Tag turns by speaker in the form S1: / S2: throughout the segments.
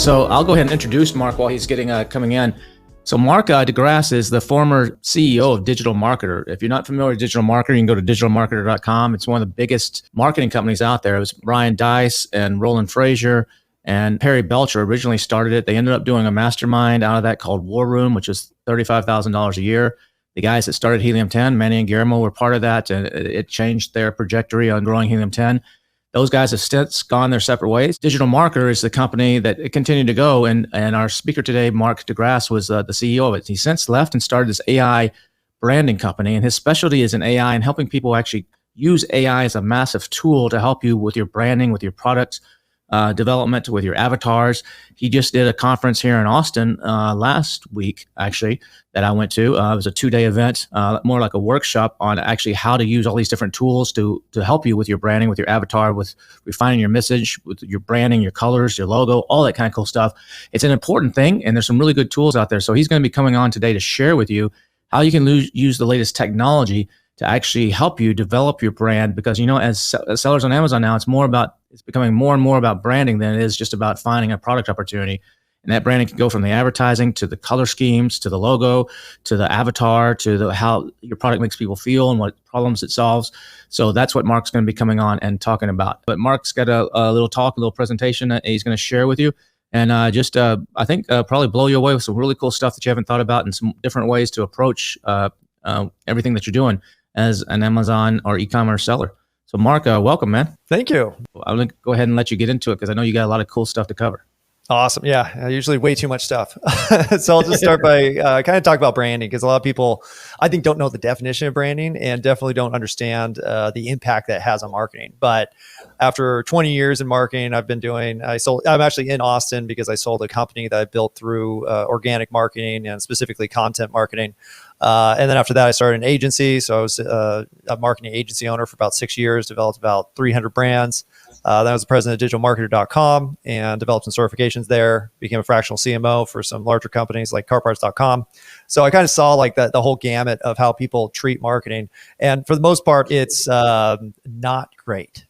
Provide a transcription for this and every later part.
S1: So I'll go ahead and introduce Mark while he's getting coming in. So Mark DeGrasse is the former CEO of Digital Marketer. If you're not familiar with Digital Marketer, you can go to digitalmarketer.com. It's one of the biggest marketing companies out there. It was Ryan Deiss and Roland Frazier and Perry Belcher originally started it. They ended up doing a mastermind out of that called War Room, which is $35,000 a year. The guys that started Helium 10, Manny and Guillermo, were part of that, and it changed their trajectory on growing Helium 10. Those guys have since gone their separate ways. Digital Marketer is the company that it continued to go, and our speaker today, Mark DeGrasse, was the CEO of it. He since left and started this AI branding company, and his specialty is in AI and helping people actually use AI as a massive tool to help you with your branding, with your product development, with your avatars. He just did a conference here in Austin last week, actually, that I went to. It was a 2-day event, more like a workshop on actually how to use all these different tools to help you with your branding, with your avatar, with refining your message, with your branding, your colors, your logo, all that kind of cool stuff. It's an important thing, and there's some really good tools out there. So he's going to be coming on today to share with you how you can use the latest technology to actually help you develop your brand. Because, as sellers on Amazon now, it's becoming more and more about branding than it is just about finding a product opportunity. And that branding can go from the advertising to the color schemes, to the logo, to the avatar, to how your product makes people feel and what problems it solves. So that's what Mark's going to be coming on and talking about. But Mark's got a little presentation that he's going to share with you. And I think probably blow you away with some really cool stuff that you haven't thought about and some different ways to approach everything that you're doing as an Amazon or e-commerce seller. So Mark, welcome, man.
S2: Thank you.
S1: I'm going to go ahead and let you get into it because I know you got a lot of cool stuff to cover.
S2: Awesome. Yeah, usually way too much stuff. So I'll just start by kind of talk about branding, because a lot of people, I think, don't know the definition of branding and definitely don't understand the impact that it has on marketing. But after 20 years in marketing, I'm actually in Austin because I sold a company that I built through organic marketing and specifically content marketing. And then after that, I started an agency. So I was a marketing agency owner for about 6 years, developed about 300 brands. Then I was the president of digitalmarketer.com and developed some certifications there, became a fractional CMO for some larger companies like carparts.com. So I kind of saw like the whole gamut of how people treat marketing. And for the most part, it's not great.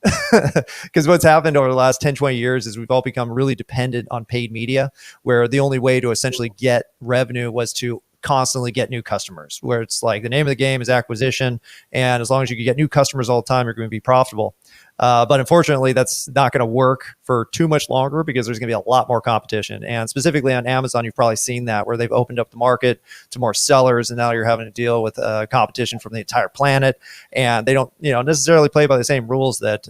S2: Because what's happened over the last 10, 20 years is we've all become really dependent on paid media, where the only way to essentially get revenue was to constantly get new customers, where it's like the name of the game is acquisition. And as long as you can get new customers all the time, you're going to be profitable. But unfortunately, that's not going to work for too much longer because there's going to be a lot more competition. And specifically on Amazon, you've probably seen that, where they've opened up the market to more sellers. And now you're having to deal with competition from the entire planet. And they don't, necessarily play by the same rules that,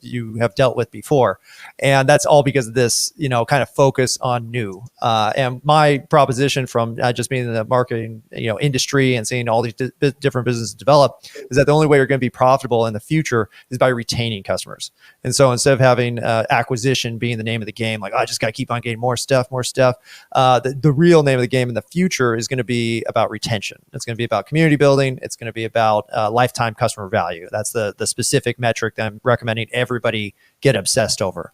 S2: you have dealt with before. And that's all because of this, kind of focus on new. And my proposition from just being in the marketing, industry and seeing all these different businesses develop is that the only way you're going to be profitable in the future is by retaining customers. And so instead of having acquisition being the name of the game, like, I just got to keep on getting more stuff, the real name of the game in the future is going to be about retention. It's going to be about community building. It's going to be about lifetime customer value. That's the specific metric that I'm recommending everybody get obsessed over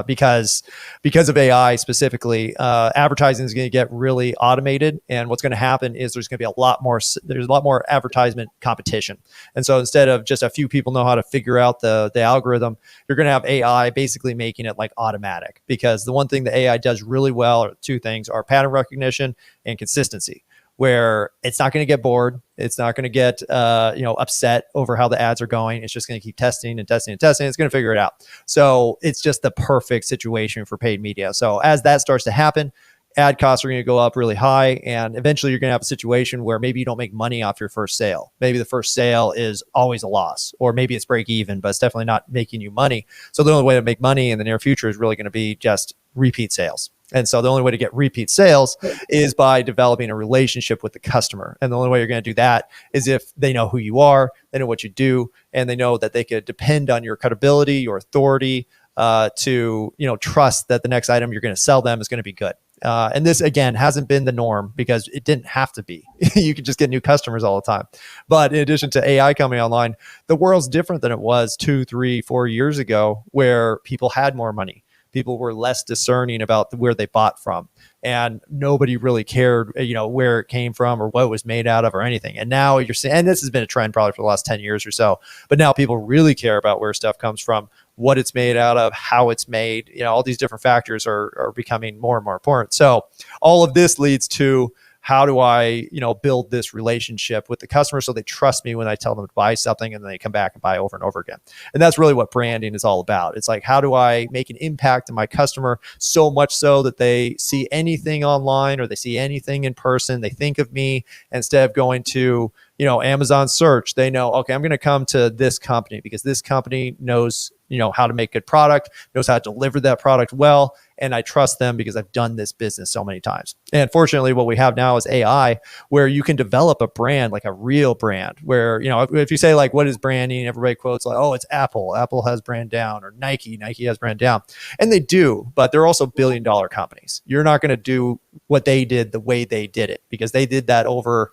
S2: because of AI specifically. Advertising is going to get really automated, and what's going to happen is there's a lot more advertisement competition. And so instead of just a few people know how to figure out the algorithm, you're going to have AI basically making it like automatic, because the one thing that AI does really well, or two things, are pattern recognition and consistency, where it's not going to get bored. It's not going to get upset over how the ads are going. It's just going to keep testing and testing and testing. It's going to figure it out. So it's just the perfect situation for paid media. So as that starts to happen, ad costs are going to go up really high. And eventually you're going to have a situation where maybe you don't make money off your first sale. Maybe the first sale is always a loss, or maybe it's break even, but it's definitely not making you money. So the only way to make money in the near future is really going to be just repeat sales. And so the only way to get repeat sales is by developing a relationship with the customer. And the only way you're going to do that is if they know who you are, they know what you do, and they know that they could depend on your credibility, your authority, to trust that the next item you're going to sell them is going to be good. And this, again, hasn't been the norm because it didn't have to be. You could just get new customers all the time. But in addition to AI coming online, the world's different than it was 2, 3, 4 years ago, where people had more money. People were less discerning about where they bought from, and nobody really cared, where it came from or what it was made out of or anything. And now you're seeing, and this has been a trend probably for the last 10 years or so, but now people really care about where stuff comes from, what it's made out of, how it's made. All these different factors are becoming more and more important. So all of this leads to, how do I, build this relationship with the customer so they trust me when I tell them to buy something, and then they come back and buy over and over again. And that's really what branding is all about. It's like, how do I make an impact on my customer so much so that they see anything online or they see anything in person, they think of me. Instead of going to, Amazon search, they know, okay, I'm going to come to this company because this company knows, how to make good product, knows how to deliver that product well. And I trust them because I've done this business so many times. And fortunately, what we have now is AI, where you can develop a brand, like a real brand, where, if you say like, what is branding? Everybody quotes like, oh, it's Apple. Apple has brand down, or Nike has brand down. And they do, but they're also billion-dollar companies. You're not going to do what they did the way they did it, because they did that over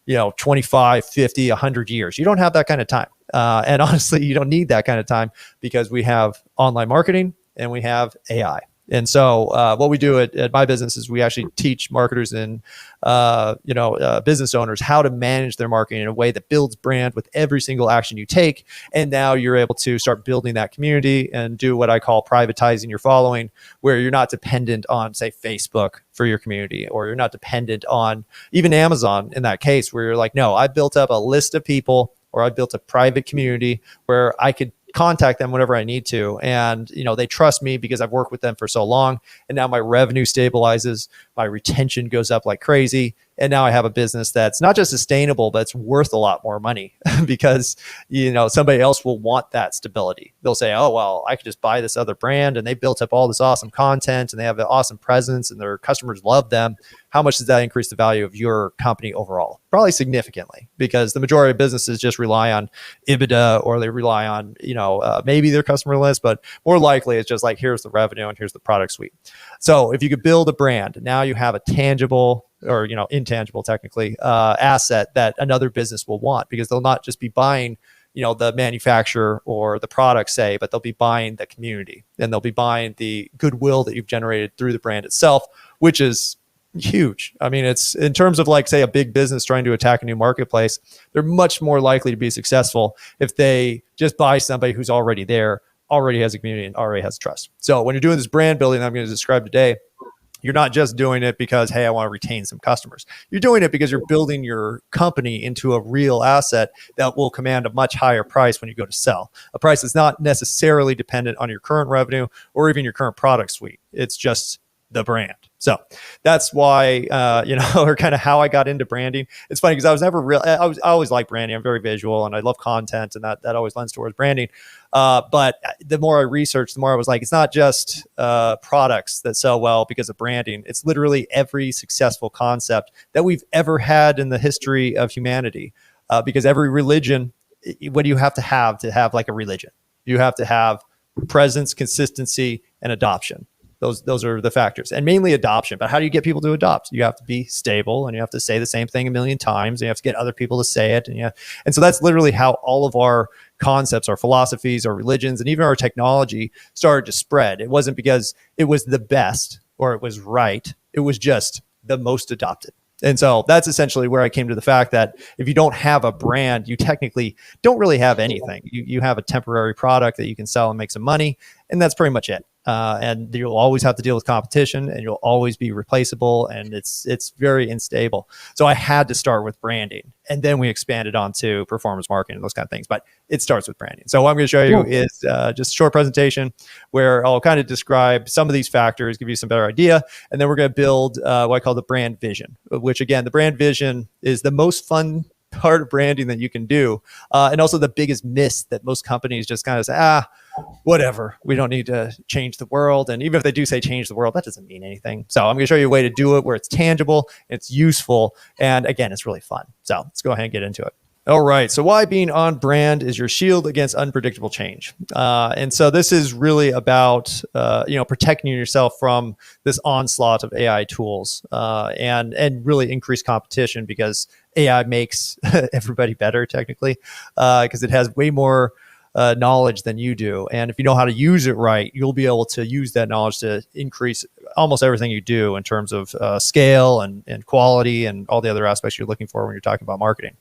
S2: 25, 50, 100 years. You don't have that kind of time. And honestly, you don't need that kind of time, because we have online marketing and we have AI. And so what we do at my business is we actually teach marketers and business owners how to manage their marketing in a way that builds brand with every single action you take. And now you're able to start building that community and do what I call privatizing your following, where you're not dependent on, say, Facebook for your community, or you're not dependent on even Amazon in that case, where you're like, no, I built up a list of people, or I built a private community where I could contact them whenever I need to. And, they trust me because I've worked with them for so long. And now my revenue stabilizes, my retention goes up like crazy. And now I have a business that's not just sustainable, but it's worth a lot more money because, somebody else will want that stability. They'll say, oh, well, I could just buy this other brand and they built up all this awesome content and they have an awesome presence and their customers love them. How much does that increase the value of your company overall? Probably significantly, because the majority of businesses just rely on EBITDA, or they rely on, maybe their customer list, but more likely it's just like, here's the revenue and here's the product suite. So if you could build a brand, now you have a tangible, or intangible technically, asset that another business will want, because they'll not just be buying the manufacturer or the product, say, but they'll be buying the community, and they'll be buying the goodwill that you've generated through the brand itself, which is huge. I mean, it's in terms of like, say, a big business trying to attack a new marketplace, they're much more likely to be successful if they just buy somebody who's already there, already has a community, and already has trust. So when you're doing this brand building that I'm going to describe today, you're not just doing it because, hey, I want to retain some customers. You're doing it because you're building your company into a real asset that will command a much higher price when you go to sell. A price that's not necessarily dependent on your current revenue or even your current product suite. It's just the brand. So that's why, or kind of how I got into branding. It's funny because I was never real. I always liked branding. I'm very visual and I love content, and that always lends towards branding. But the more I researched, the more I was like, it's not just products that sell well because of branding. It's literally every successful concept that we've ever had in the history of humanity. Because every religion, what do you have to have like a religion? You have to have presence, consistency, and adoption. Those are the factors, and mainly adoption. But how do you get people to adopt? You have to be stable, and you have to say the same thing a million times, and you have to get other people to say it. And so that's literally how all of our concepts, our philosophies, our religions, and even our technology started to spread. It wasn't because it was the best or it was right. It was just the most adopted. And so that's essentially where I came to the fact that if you don't have a brand, you technically don't really have anything. You have a temporary product that you can sell and make some money, and that's pretty much it. And you'll always have to deal with competition, and you'll always be replaceable, and it's very unstable. So I had to start with branding, and then we expanded on to performance marketing and those kind of things. But it starts with branding. So what I'm going to show you is just a short presentation where I'll kind of describe some of these factors, give you some better idea, and then we're going to build what I call the brand vision, which again, the brand vision is the most fun part of branding that you can do, and also the biggest miss that most companies just kind of say, whatever, we don't need to change the world. And even if they do say change the world, that doesn't mean anything. So I'm going to show you a way to do it where it's tangible, it's useful, and again, it's really fun. So let's go ahead and get into it. All right. So why being on brand is your shield against unpredictable change. And so this is really about, protecting yourself from this onslaught of AI tools, and really increased competition, because AI makes everybody better technically, because it has way more knowledge than you do. And if you know how to use it right, you'll be able to use that knowledge to increase almost everything you do in terms of scale and quality and all the other aspects you're looking for when you're talking about marketing.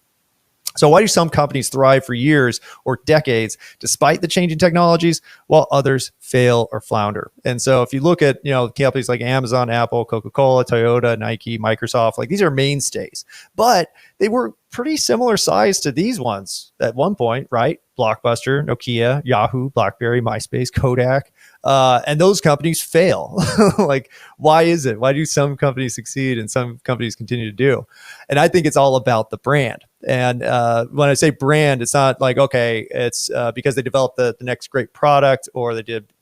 S2: So why do some companies thrive for years or decades despite the changing technologies, while others fail or flounder? And so if you look at, companies like Amazon, Apple, Coca-Cola, Toyota, Nike, Microsoft, like these are mainstays, but they were pretty similar size to these ones at one point, right? Blockbuster, Nokia, Yahoo, BlackBerry, MySpace, Kodak, and those companies fail. Like, why is it? Why do some companies succeed and some companies continue to do? And I think it's all about the brand. And when I say brand, it's not like, okay, it's because they developed the next great product or they did,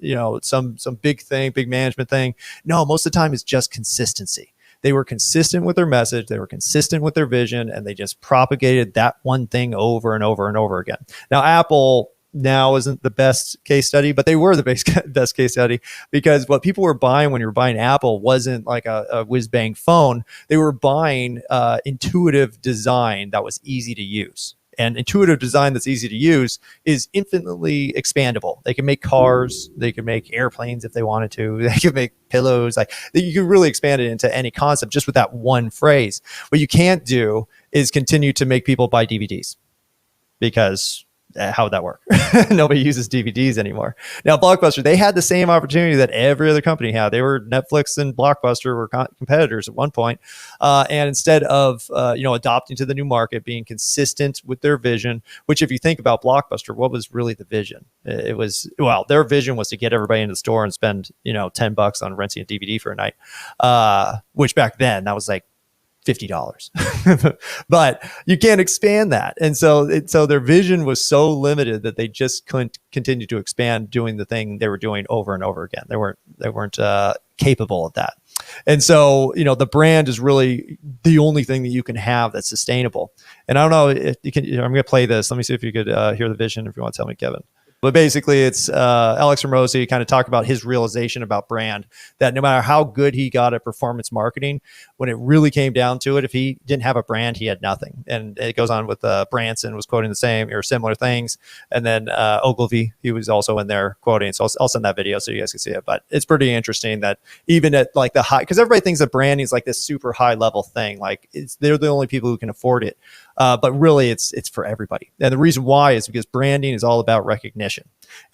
S2: some big thing, big management thing. No, most of the time it's just consistency. They were consistent with their message. They were consistent with their vision, and they just propagated that one thing over and over and over again. Now, Apple now isn't the best case study, but they were the best case study, because what people were buying when you were buying Apple wasn't like a whiz bang phone. They were buying intuitive design that was easy to use. And intuitive design that's easy to use is infinitely expandable. They can make cars, they can make airplanes if they wanted to, they can make pillows. Like, you can really expand it into any concept just with that one phrase. What you can't do is continue to make people buy DVDs, because how would that work? Nobody uses DVDs anymore. Now, Blockbuster, they had the same opportunity that every other company had. They were Netflix and Blockbuster were competitors at one point. And instead of, adopting to the new market, being consistent with their vision, which if you think about Blockbuster, what was really the vision? It was, their vision was to get everybody into the store and spend, $10 on renting a DVD for a night, which back then that was like $50. But you can't expand that. And so their vision was so limited that they just couldn't continue to expand doing the thing they were doing over and over again. They weren't capable of that. And so, the brand is really the only thing that you can have that's sustainable. And I don't know if you can, I'm going to play this. Let me see if you could hear the vision if you want to tell me, Kevin. But basically, it's Alex Hormozi kind of talk about his realization about brand, that no matter how good he got at performance marketing, when it really came down to it, if he didn't have a brand, he had nothing. And it goes on with Branson was quoting the same or similar things. And then Ogilvy, he was also in there quoting. So I'll send that video so you guys can see it. But it's pretty interesting that even at like the high, because everybody thinks that branding is like this super high level thing. Like they're the only people who can afford it. But really, it's for everybody. And the reason why is because branding is all about recognition.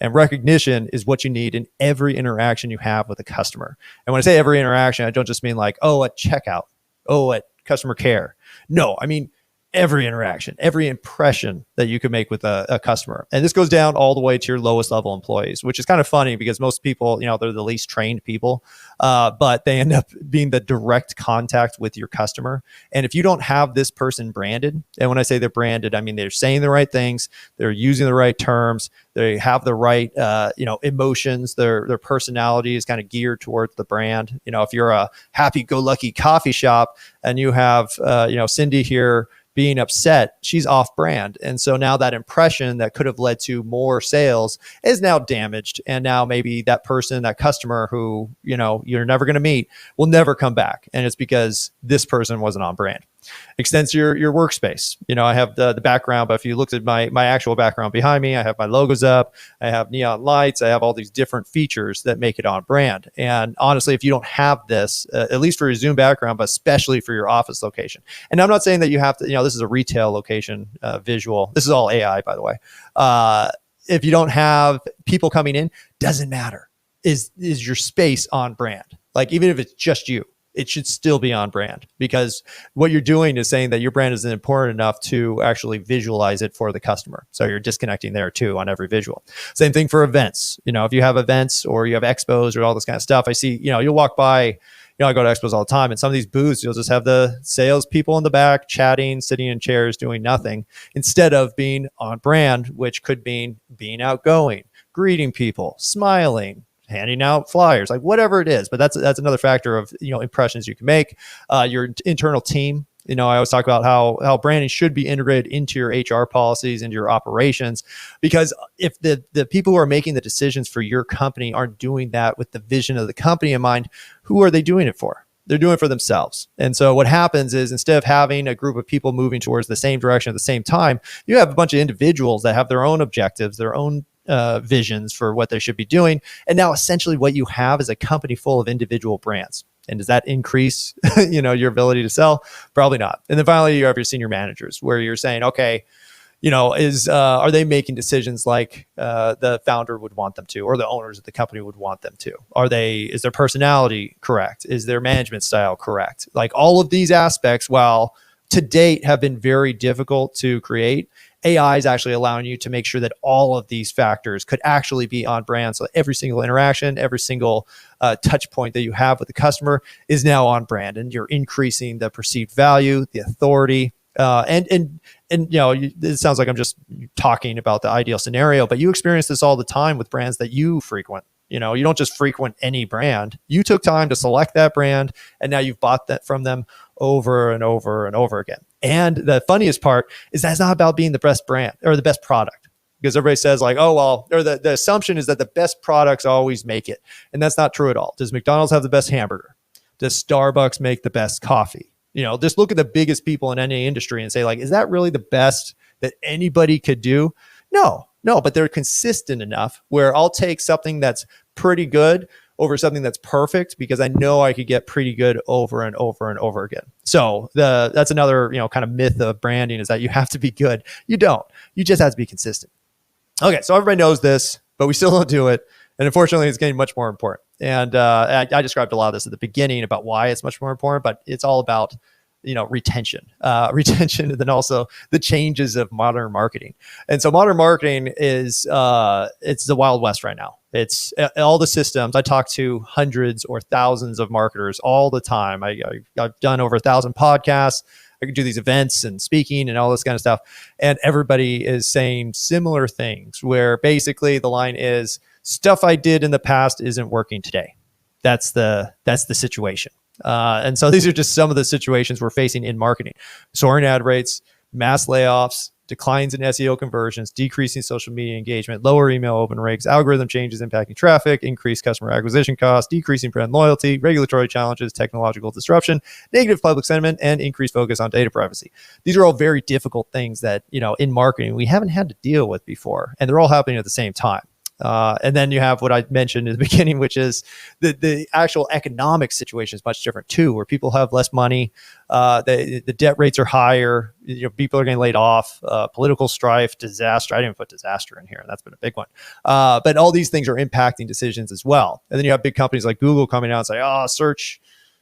S2: And recognition is what you need in every interaction you have with a customer. And when I say every interaction, I don't just mean like, at checkout, at customer care. No, I mean every interaction, every impression that you can make with a customer. And this goes down all the way to your lowest level employees, which is kind of funny because most people, they're the least trained people, but they end up being the direct contact with your customer. And if you don't have this person branded, and when I say they're branded, I mean they're saying the right things, they're using the right terms, they have the right, emotions, their personality is kind of geared towards the brand. If you're a happy-go-lucky coffee shop and you have, Cindy here being upset, she's off brand. And so now that impression that could have led to more sales is now damaged. And now maybe that person, that customer who, you're never going to meet will never come back. And it's because this person wasn't on brand. Extends to your workspace. I have the background, but if you looked at my actual background behind me, I have my logos up, I have neon lights, I have all these different features that make it on brand. And honestly, if you don't have this, at least for your Zoom background, but especially for your office location, and I'm not saying that you have to, this is a retail location visual. This is all AI, by the way. If you don't have people coming in, doesn't matter. Is your space on brand? Like, even if it's just you, it should still be on brand, because what you're doing is saying that your brand isn't important enough to actually visualize it for the customer. So you're disconnecting there too on every visual. Same thing for events. If you have events or you have expos or all this kind of stuff, I see, you'll walk by, I go to expos all the time, and some of these booths, you'll just have the sales people in the back chatting, sitting in chairs, doing nothing, instead of being on brand, which could mean being outgoing, greeting people, smiling, handing out flyers, like whatever it is. But that's another factor of, impressions you can make. Your internal team, I always talk about how branding should be integrated into your HR policies, into your operations, because if the people who are making the decisions for your company aren't doing that with the vision of the company in mind, who are they doing it for? They're doing it for themselves. And so what happens is, instead of having a group of people moving towards the same direction at the same time, you have a bunch of individuals that have their own objectives, their own visions for what they should be doing. And now essentially what you have is a company full of individual brands. And does that increase, your ability to sell? Probably not. And then finally, you have your senior managers where you're saying, okay, are they making decisions like the founder would want them to, or the owners of the company would want them to? Is their personality correct? Is their management style correct? Like all of these aspects, while to date have been very difficult to create, AI is actually allowing you to make sure that all of these factors could actually be on brand. So every single interaction, every single touch point that you have with the customer is now on brand, and you're increasing the perceived value, the authority. It sounds like I'm just talking about the ideal scenario, but you experience this all the time with brands that you frequent. You don't just frequent any brand. You took time to select that brand, and now you've bought that from them over and over and over again. And the funniest part is that's not about being the best brand or the best product, because everybody says like, oh, well, or the assumption is that the best products always make it. And that's not true at all. Does McDonald's have the best hamburger? Does Starbucks make the best coffee? Just look at the biggest people in any industry and say like, is that really the best that anybody could do? No, but they're consistent enough where I'll take something that's pretty good over something that's perfect because I know I could get pretty good over and over and over again. So that's another, kind of myth of branding, is that you have to be good. You don't. You just have to be consistent. Okay, so everybody knows this, but we still don't do it. And unfortunately, it's getting much more important. And I described a lot of this at the beginning about why it's much more important, but it's all about retention, and then also the changes of modern marketing. And so modern marketing is it's the Wild West right now. It's all the systems. I talk to hundreds or thousands of marketers all the time. I've done over 1,000 podcasts. I can do these events and speaking and all this kind of stuff. And everybody is saying similar things where basically the line is, stuff I did in the past isn't working today. That's the situation. And so these are just some of the situations we're facing in marketing: soaring ad rates, mass layoffs, declines in SEO conversions, decreasing social media engagement, lower email open rates, algorithm changes impacting traffic, increased customer acquisition costs, decreasing brand loyalty, regulatory challenges, technological disruption, negative public sentiment, and increased focus on data privacy. These are all very difficult things that, in marketing, we haven't had to deal with before, and they're all happening at the same time. And then you have what I mentioned in the beginning, which is the actual economic situation is much different too, where people have less money, the debt rates are higher, people are getting laid off, political strife, disaster. I didn't even put disaster in here, and that's been a big one. But all these things are impacting decisions as well. And then you have big companies like Google coming out and say, oh,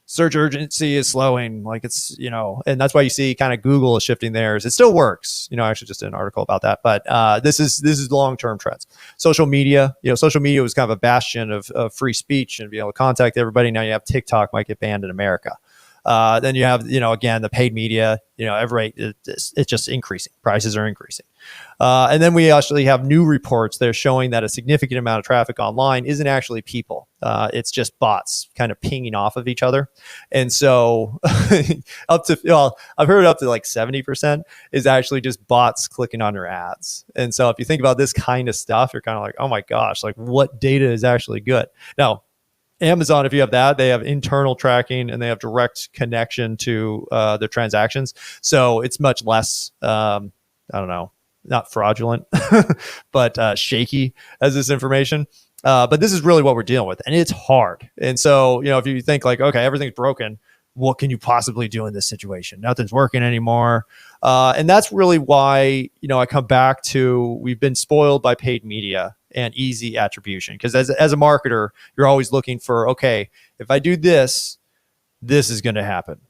S2: search urgency is slowing. Like it's, and that's why you see kind of Google is shifting theirs. It still works. I actually just did an article about that, but this is long-term trends. Social media, social media was kind of a bastion of free speech and being able to contact everybody. Now you have TikTok might get banned in America. Then you have, again, the paid media, it's just increasing. Prices are increasing. And then we actually have new reports that are showing that a significant amount of traffic online isn't actually people. It's just bots kind of pinging off of each other. And so I've heard up to like 70% is actually just bots clicking on your ads. And so if you think about this kind of stuff, you're kind of like, oh my gosh, like what data is actually good? Now, Amazon, if you have that, they have internal tracking and they have direct connection to their transactions. So it's much less, I don't know, not fraudulent, but shaky as this information. But this is really what we're dealing with, and it's hard. And so, if you think like, okay, everything's broken, what can you possibly do in this situation? Nothing's working anymore. And that's really why, I come back to, we've been spoiled by paid media and easy attribution. Because as a marketer, you're always looking for, okay, if I do this, this is going to happen.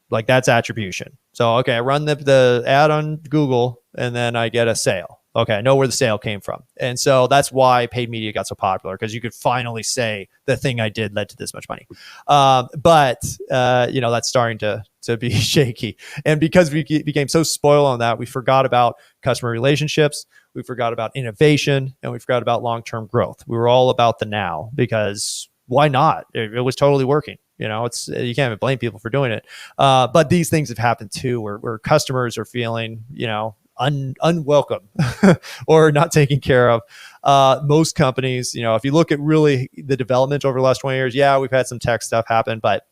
S2: Like that's attribution. So, okay, I run the ad on Google and then I get a sale. Okay, I know where the sale came from. And so that's why paid media got so popular, because you could finally say the thing I did led to this much money. But that's starting to be shaky. And because we became so spoiled on that, we forgot about customer relationships, we forgot about innovation, and we forgot about long-term growth. We were all about the now, because why not? It was totally working. It's, you can't even blame people for doing it. But these things have happened too, where customers are feeling, unwelcome or not taken care of. Most companies, if you look at really the development over the last 20 years, yeah, we've had some tech stuff happen, but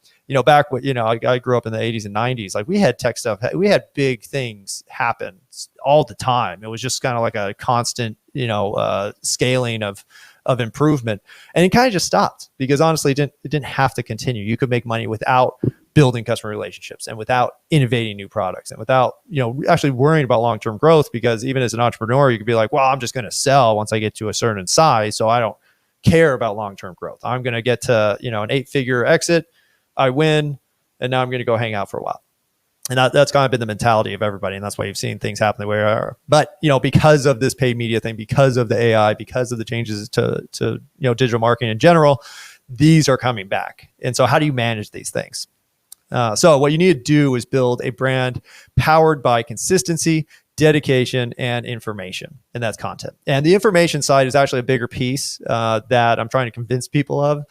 S2: back when, I grew up in the 80s and 90s, like we had tech stuff, we had big things happen all the time. It was just kind of like a constant, scaling of of improvement. And it kind of just stopped because honestly, it didn't have to continue. You could make money without building customer relationships and without innovating new products and without, actually worrying about long-term growth. Because even as an entrepreneur, you could be like, well, I'm just going to sell once I get to a certain size. So I don't care about long-term growth. I'm going to get to, an 8-figure exit. I win. And now I'm going to go hang out for a while. And that's kind of been the mentality of everybody. And that's why you've seen things happen the way they are. But, because of this paid media thing, because of the AI, because of the changes to digital marketing in general, these are coming back. And so how do you manage these things? So what you need to do is build a brand powered by consistency, dedication, and information. And that's content. And the information side is actually a bigger piece that I'm trying to convince people of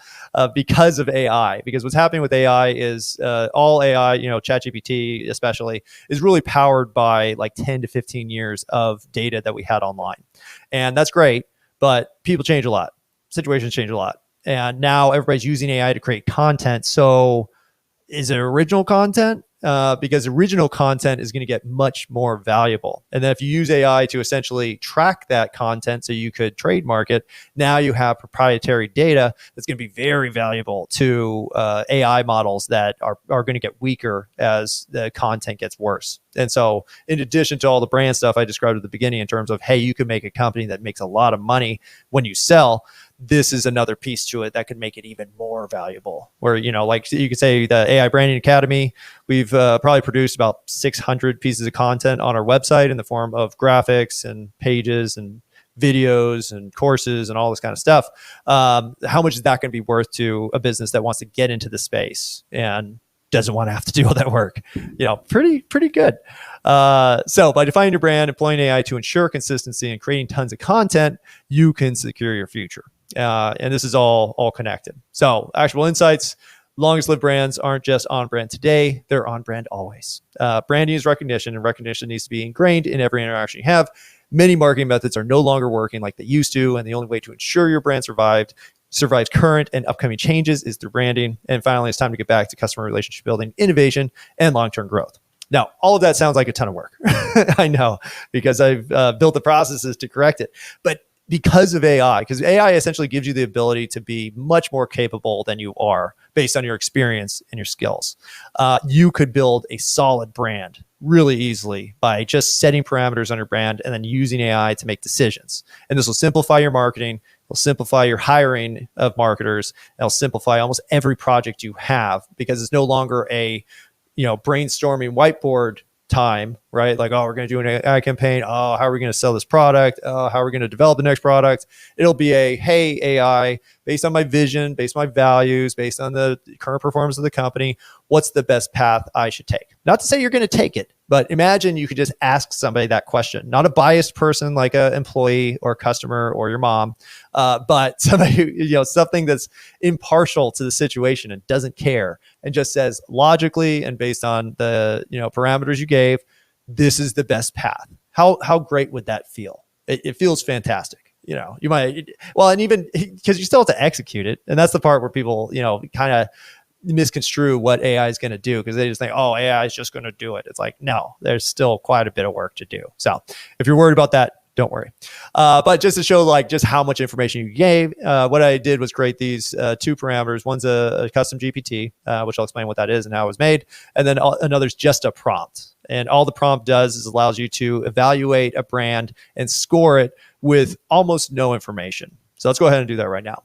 S2: because of AI. Because what's happening with AI is all AI, ChatGPT especially, is really powered by like 10 to 15 years of data that we had online. And that's great, but people change a lot. Situations change a lot. And now everybody's using AI to create content. So is it original content? Because original content is going to get much more valuable. And then if you use AI to essentially track that content so you could trademark it, now you have proprietary data that's going to be very valuable to AI models that are going to get weaker as the content gets worse. And so in addition to all the brand stuff I described at the beginning in terms of, hey, you can make a company that makes a lot of money when you sell, this is another piece to it that could make it even more valuable. Where, like you could say the AI Branding Academy, we've probably produced about 600 pieces of content on our website in the form of graphics and pages and videos and courses and all this kind of stuff. How much is that going to be worth to a business that wants to get into the space and doesn't want to have to do all that work? Pretty good. So by defining your brand, employing AI to ensure consistency, and creating tons of content, you can secure your future. And this is all connected. So actionable insights: longest lived brands aren't just on brand today, they're on brand always. Branding is recognition, and recognition needs to be ingrained in every interaction you have. Many marketing methods are no longer working like they used to, and the only way to ensure your brand survives current and upcoming changes is through branding. And finally, it's time to get back to customer relationship building, innovation, and long-term growth. Now, all of that sounds like a ton of work. I know, because I've built the processes to correct it. But because of AI, because AI essentially gives you the ability to be much more capable than you are based on your experience and your skills. You could build a solid brand really easily by just setting parameters on your brand and then using AI to make decisions. And this will simplify your marketing. It'll simplify your hiring of marketers. It'll simplify almost every project you have, because it's no longer a brainstorming whiteboard time, right? Like, oh, we're going to do an AI campaign. Oh, how are we going to sell this product? Oh, how are we going to develop the next product? It'll be hey, AI, based on my vision, based on my values, based on the current performance of the company, what's the best path I should take? Not to say you're going to take it, but imagine you could just ask somebody that question, not a biased person like an employee or customer or your mom, but somebody who, something that's impartial to the situation and doesn't care and just says logically and based on the parameters you gave, this is the best path. How great would that feel? It feels fantastic. You might, and even because you still have to execute it. And that's the part where people, kind of misconstrue what AI is going to do, because they just think, oh, AI is just going to do it. It's like, no, there's still quite a bit of work to do. So if you're worried about that, don't worry. But just to show just how much information you gave, what I did was create these 2 parameters. One's a custom GPT, which I'll explain what that is and how it was made. And then another's just a prompt. And all the prompt does is allows you to evaluate a brand and score it with almost no information. So let's go ahead and do that right now.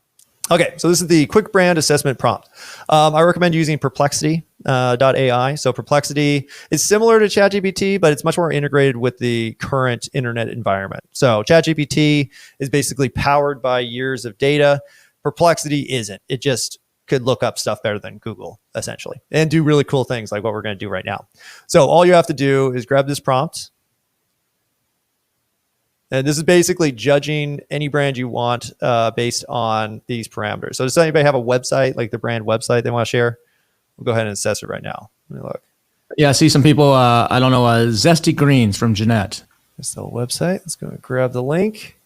S2: Okay, so this is the quick brand assessment prompt. I recommend using Perplexity.ai. So Perplexity is similar to ChatGPT, but it's much more integrated with the current internet environment. So ChatGPT is basically powered by years of data. Perplexity isn't. It just could look up stuff better than Google, essentially, and do really cool things like what we're going to do right now. So all you have to do is grab this prompt. And this is basically judging any brand you want based on these parameters. So does anybody have a website, like the brand website they want to share? We'll go ahead and assess it right now. Let me look.
S1: Yeah, I see some people, Zesty Greens from Jeanette.
S2: That's the website. Let's go and grab the link.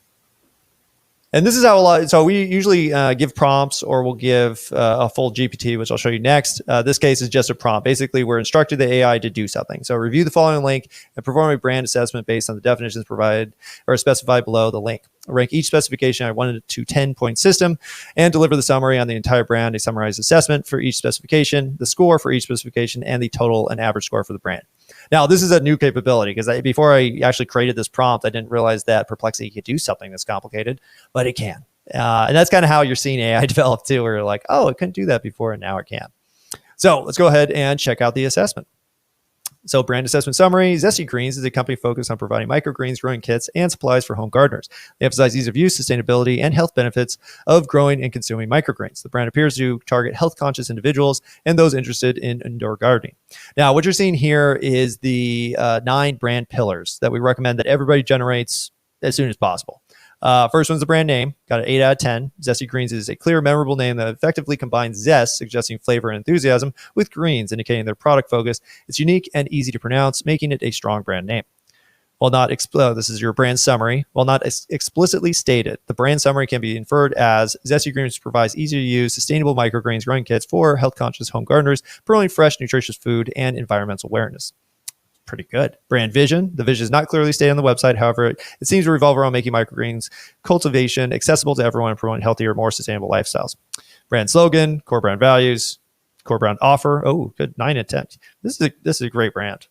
S2: And this is how a lot. So we usually give prompts, or we'll give a full GPT, which I'll show you next. This case is just a prompt. Basically, we're instructing the AI to do something. So review the following link and perform a brand assessment based on the definitions provided or specified below the link. Rank each specification on a 1 to 10 point system and deliver the summary on the entire brand, a summarized assessment for each specification, the score for each specification, and the total and average score for the brand. Now, this is a new capability because before I actually created this prompt, I didn't realize that Perplexity could do something that's complicated, but it can. And that's kind of how you're seeing AI develop too, where you're like, oh, it couldn't do that before, and now it can. So let's go ahead and check out the assessment. So brand assessment summary, Zesty Greens is a company focused on providing microgreens, growing kits, and supplies for home gardeners. They emphasize ease of use, sustainability, and health benefits of growing and consuming microgreens. The brand appears to target health-conscious individuals and those interested in indoor gardening. Now, what you're seeing here is the 9 brand pillars that we recommend that everybody generates as soon as possible. First one's the brand name, got an 8 out of 10. Zesty Greens is a clear, memorable name that effectively combines zest, suggesting flavor and enthusiasm, with greens, indicating their product focus. It's unique and easy to pronounce, making it a strong brand name. While not this is your brand summary. While not explicitly stated, the brand summary can be inferred as Zesty Greens provides easy to use, sustainable microgreens growing kits for health-conscious home gardeners, promoting fresh, nutritious food and environmental awareness. Pretty good. Brand vision. The vision is not clearly stated on the website. However, it seems to revolve around making microgreens cultivation accessible to everyone and promoting healthier, more sustainable lifestyles. Brand slogan, core brand values, core brand offer. Oh, good. 9 out of 10. This is a great brand.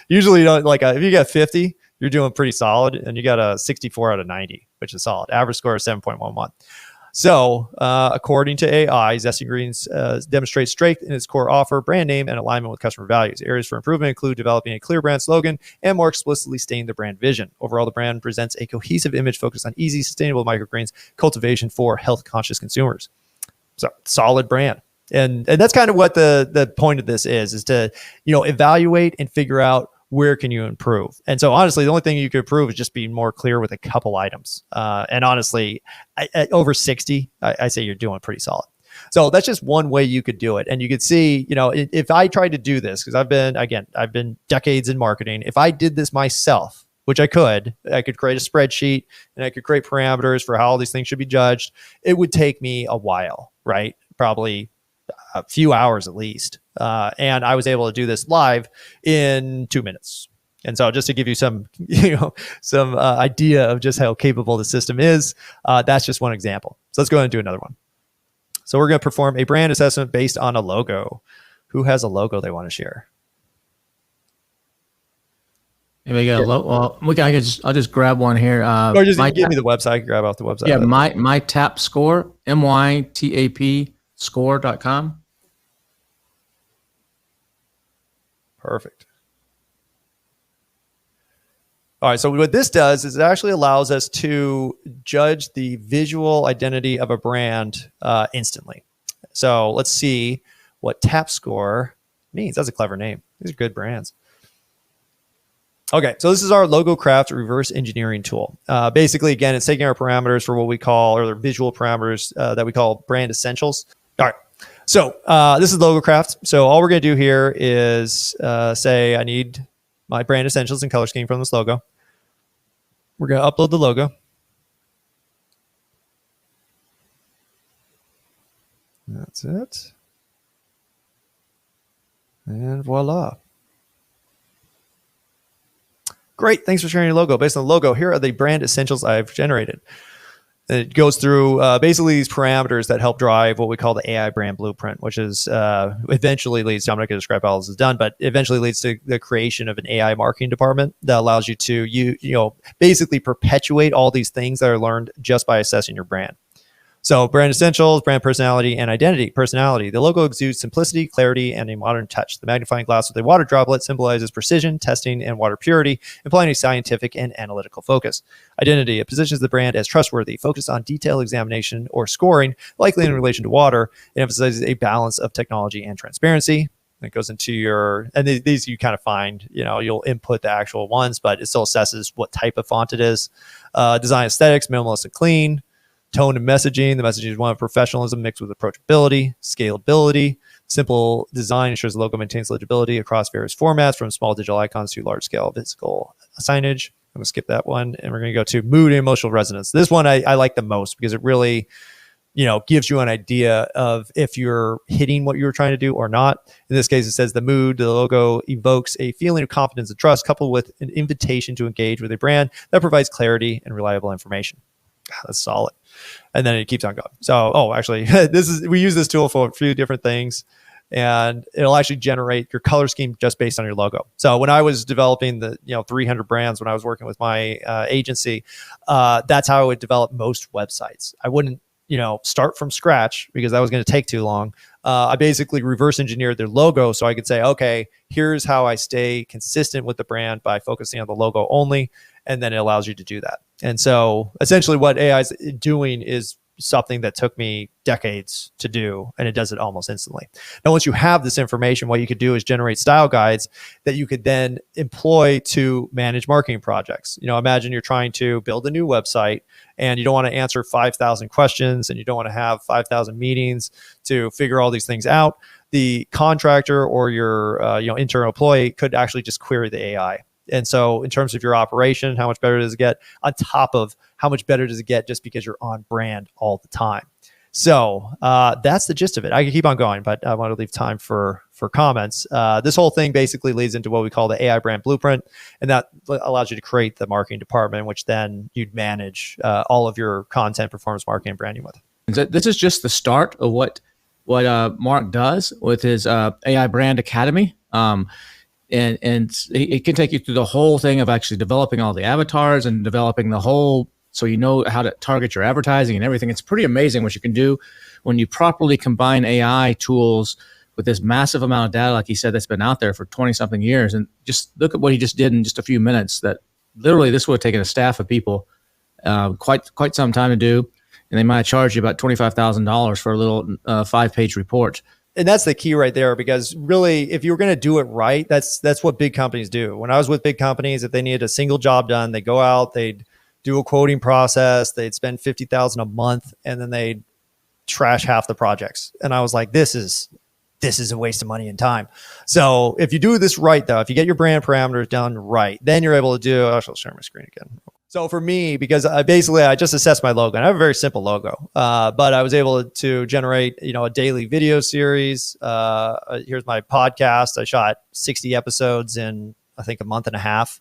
S2: Usually, you know, like if you got 50, you're doing pretty solid, and you got a 64 out of 90, which is solid. Average score is 7.11. So, according to AI, Zesty Greens demonstrates strength in its core offer, brand name, and alignment with customer values. Areas for improvement include developing a clear brand slogan and more explicitly stating the brand vision. Overall, the brand presents a cohesive image focused on easy, sustainable microgreens cultivation for health-conscious consumers. So, solid brand. And that's kind of what the point of this is to, evaluate and figure out where can you improve. And so honestly, the only thing you could improve is just being more clear with a couple items. And honestly, at over 60, I say you're doing pretty solid. So that's just one way you could do it. And you could see, if I tried to do this, because I've been decades in marketing. If I did this myself, which I could create a spreadsheet and I could create parameters for how all these things should be judged. It would take me a while, right? Probably a few hours at least. And I was able to do this live in 2 minutes. And so just to give you some idea of just how capable the system is, that's just one example. So let's go ahead and do another one. So we're going to perform a brand assessment based on a logo. Who has a logo they want to share?
S1: Maybe got a logo. Well, I'll just grab one here.
S2: Or just give me the website. Grab off the website.
S1: Yeah, my tap score, MYTAP score.com.
S2: Perfect. All right. So what this does is it actually allows us to judge the visual identity of a brand instantly. So let's see what tap score means. That's a clever name. These are good brands. Okay, so this is our logo craft reverse engineering tool. Basically, again, it's taking our parameters for what we call, or the visual parameters that we call brand essentials. All right, so this is logo craft. So all we're going to do here is say I need my brand essentials and color scheme from this logo. We're going to upload the logo. That's it. And voila. Great. Thanks for sharing your logo. Based on the logo, here are the brand essentials I've generated. And it goes through basically these parameters that help drive what we call the AI brand blueprint, which is eventually leads to, I'm not going to describe how this is done, but eventually leads to the creation of an AI marketing department that allows you to, basically perpetuate all these things that are learned just by assessing your brand. So brand essentials, brand personality, and identity. Personality. The logo exudes simplicity, clarity, and a modern touch. The magnifying glass with a water droplet symbolizes precision, testing, and water purity, implying a scientific and analytical focus. Identity. It positions the brand as trustworthy, focused on detailed examination or scoring, likely in relation to water. It emphasizes a balance of technology and transparency. It goes into and these you kind of find, you'll input the actual ones, but it still assesses what type of font it is. Design aesthetics, minimalist and clean. Tone and messaging. The messaging is one of professionalism mixed with approachability, scalability. Simple design ensures the logo maintains legibility across various formats, from small digital icons to large-scale physical signage. I'm gonna skip that one, and we're gonna go to mood and emotional resonance. This one I like the most because it really, gives you an idea of if you're hitting what you were trying to do or not. In this case, it says the mood, the logo evokes a feeling of confidence and trust, coupled with an invitation to engage with a brand that provides clarity and reliable information. That's solid. And then it keeps on going. So, actually, we use this tool for a few different things, and it'll actually generate your color scheme just based on your logo. So when I was developing the 300 brands, when I was working with my agency, that's how I would develop most websites. I wouldn't start from scratch because that was going to take too long. I basically reverse engineered their logo so I could say, okay, here's how I stay consistent with the brand by focusing on the logo only. And then it allows you to do that. And so essentially what AI is doing is something that took me decades to do, and it does it almost instantly. Now, once you have this information, what you could do is generate style guides that you could then employ to manage marketing projects. Imagine you're trying to build a new website and you don't want to answer 5,000 questions and you don't want to have 5,000 meetings to figure all these things out. The contractor or your internal employee could actually just query the AI. And so in terms of your operation, how much better does it get, on top of how much better does it get just because you're on brand all the time? So that's the gist of it. I could keep on going, but I want to leave time for comments. This whole thing basically leads into what we call the AI brand blueprint, and that allows you to create the marketing department, which then you'd manage all of your content, performance marketing, and branding with.
S1: This is just the start of what Mark does with his AI Brand Academy. And it can take you through the whole thing of actually developing all the avatars and developing the whole, so you know how to target your advertising and everything. It's pretty amazing what you can do when you properly combine AI tools with this massive amount of data, like he said, that's been out there for 20 something years. And just look at what he just did in just a few minutes. That literally this would have taken a staff of people quite some time to do. And they might have charged you about $25,000 for a little 5-page report.
S2: And that's the key right there, because really, if you're going to do it right, that's what big companies do. When I was with big companies, if they needed a single job done, they go out, they'd do a quoting process, they'd spend $50,000 a month, and then they'd trash half the projects. And I was like, this is a waste of money and time. So if you do this right, though, if you get your brand parameters done right, then you're able to do, I'll share my screen again. So for me, because I just assessed my logo, and I have a very simple logo, but I was able to generate, a daily video series. Here's my podcast. I shot 60 episodes in, I think, a month and a half.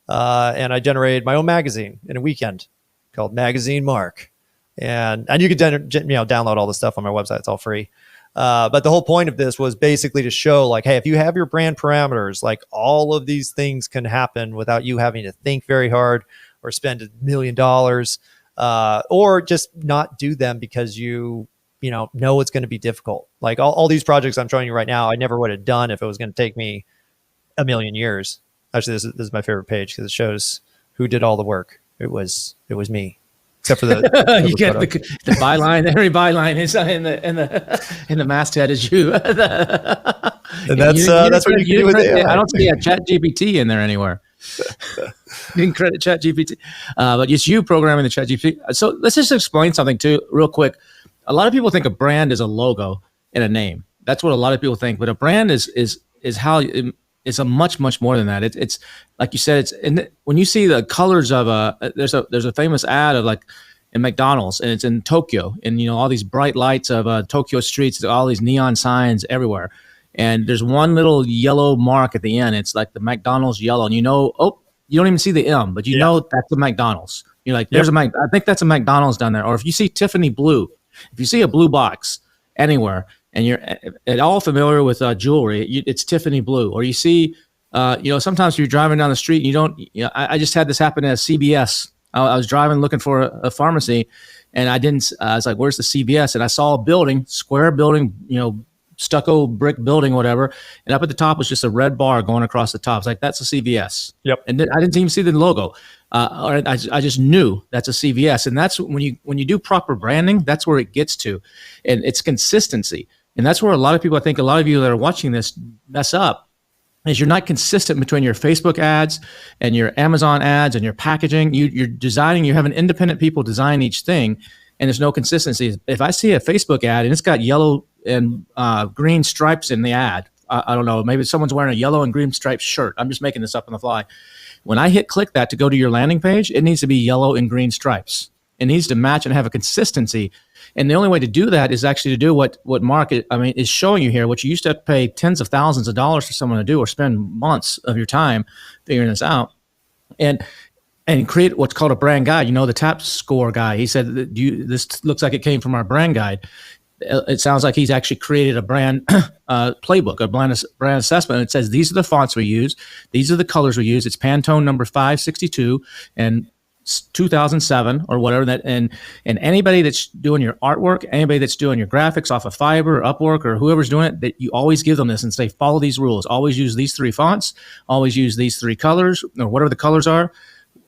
S2: And I generated my own magazine in a weekend called Magazine Mark. And you could download all the stuff on my website. It's all free. But the whole point of this was basically to show, like, hey, if you have your brand parameters, like, all of these things can happen without you having to think very hard or spend $1 million, or just not do them because you know it's going to be difficult. Like all these projects I'm showing you right now, I never would have done if it was going to take me 1 million years. Actually, this is my favorite page because it shows who did all the work. It was me. Except for the
S1: you get the byline. Every byline is in the masthead is you.
S2: And that's what you can do with AI.
S1: I don't see a ChatGPT in there anywhere. You can credit ChatGPT, but it's you programming the ChatGPT. So let's just explain something too, real quick. A lot of people think a brand is a logo and a name. That's what a lot of people think. But a brand is how it's a much more than that. It's like you said. When you see the colors of there's a famous ad of like in McDonald's, and it's in Tokyo, and all these bright lights of Tokyo streets, all these neon signs everywhere. And there's one little yellow mark at the end. It's like the McDonald's yellow. And you don't even see the M, but you know that's the McDonald's. You're like, there's I think that's a McDonald's down there. Or if you see Tiffany blue, if you see a blue box anywhere and you're at all familiar with jewelry, it's Tiffany blue. Or you see, sometimes you're driving down the street and you don't, I just had this happen at a CVS. I was driving looking for a pharmacy, and I was like, where's the CVS? And I saw a building, square building, stucco brick building, whatever, and up at the top was just a red bar going across the top. It's like, that's a CVS.
S2: Yep.
S1: And I didn't even see the logo. Or I just knew that's a CVS. And that's when you do proper branding, that's where it gets to, and it's consistency. And that's where a lot of people, I think a lot of you that are watching this mess up, is you're not consistent between your Facebook ads and your Amazon ads and your packaging. You're designing, you're having independent people design each thing, and there's no consistency. If I see a Facebook ad and it's got yellow and green stripes in the ad, I don't know, maybe someone's wearing a yellow and green striped shirt. I'm just making this up on the fly. When I hit click that to go to your landing page, it needs to be yellow and green stripes. It needs to match and have a consistency. And the only way to do that is actually to do what Mark is showing you here, which you used to have to pay tens of thousands of dollars for someone to do, or spend months of your time figuring this out. And create what's called a brand guide. The TAP score guy, he said, this looks like it came from our brand guide. It sounds like he's actually created a brand playbook, a brand assessment. It says, these are the fonts we use. These are the colors we use. It's Pantone number 562 and 2007 or whatever that. And anybody that's doing your artwork, anybody that's doing your graphics off of Fiverr or Upwork or whoever's doing it, that you always give them this and say, follow these rules. Always use these 3 fonts. Always use these 3 colors, or whatever the colors are.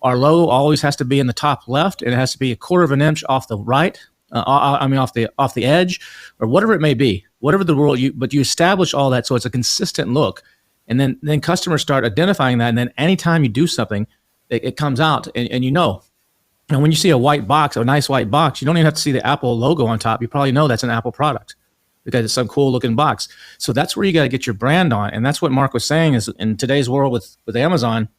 S1: Our logo always has to be in the top left, and it has to be 1/4 of an inch off the right. Off the edge, or whatever it may be, whatever the rule. But you establish all that so it's a consistent look, and then customers start identifying that. And then anytime you do something, it comes out, and And when you see a white box, a nice white box, you don't even have to see the Apple logo on top. You probably know that's an Apple product because it's some cool looking box. So that's where you got to get your brand on, and that's what Mark was saying is in today's world with Amazon.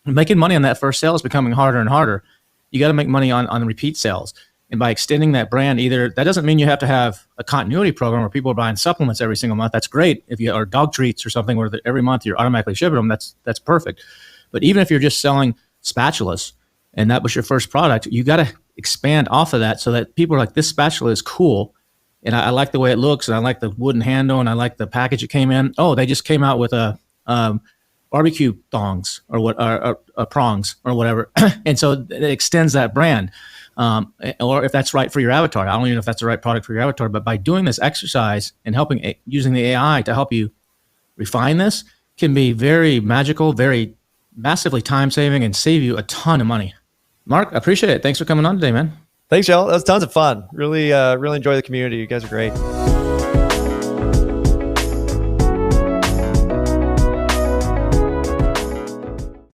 S1: Making money on that first sale is becoming harder and harder. You got to make money on repeat sales. And by extending that brand, that doesn't mean you have to have a continuity program where people are buying supplements every single month. That's great. If you are dog treats or something where every month you're automatically shipping them, that's perfect. But even if you're just selling spatulas and that was your first product, you got to expand off of that so that people are like, this spatula is cool. And I like the way it looks, and I like the wooden handle, and I like the package it came in. Oh, they just came out with a barbecue thongs or prongs or whatever. And so it extends that brand. Or if that's right for your avatar. I don't even know if that's the right product for your avatar, but by doing this exercise and using the AI to help you refine this can be very magical, very massively time saving, and save you a ton of money. Mark, I appreciate it. Thanks for coming on today, man.
S2: Thanks, Joe. That was tons of fun. Really enjoy the community. You guys are great.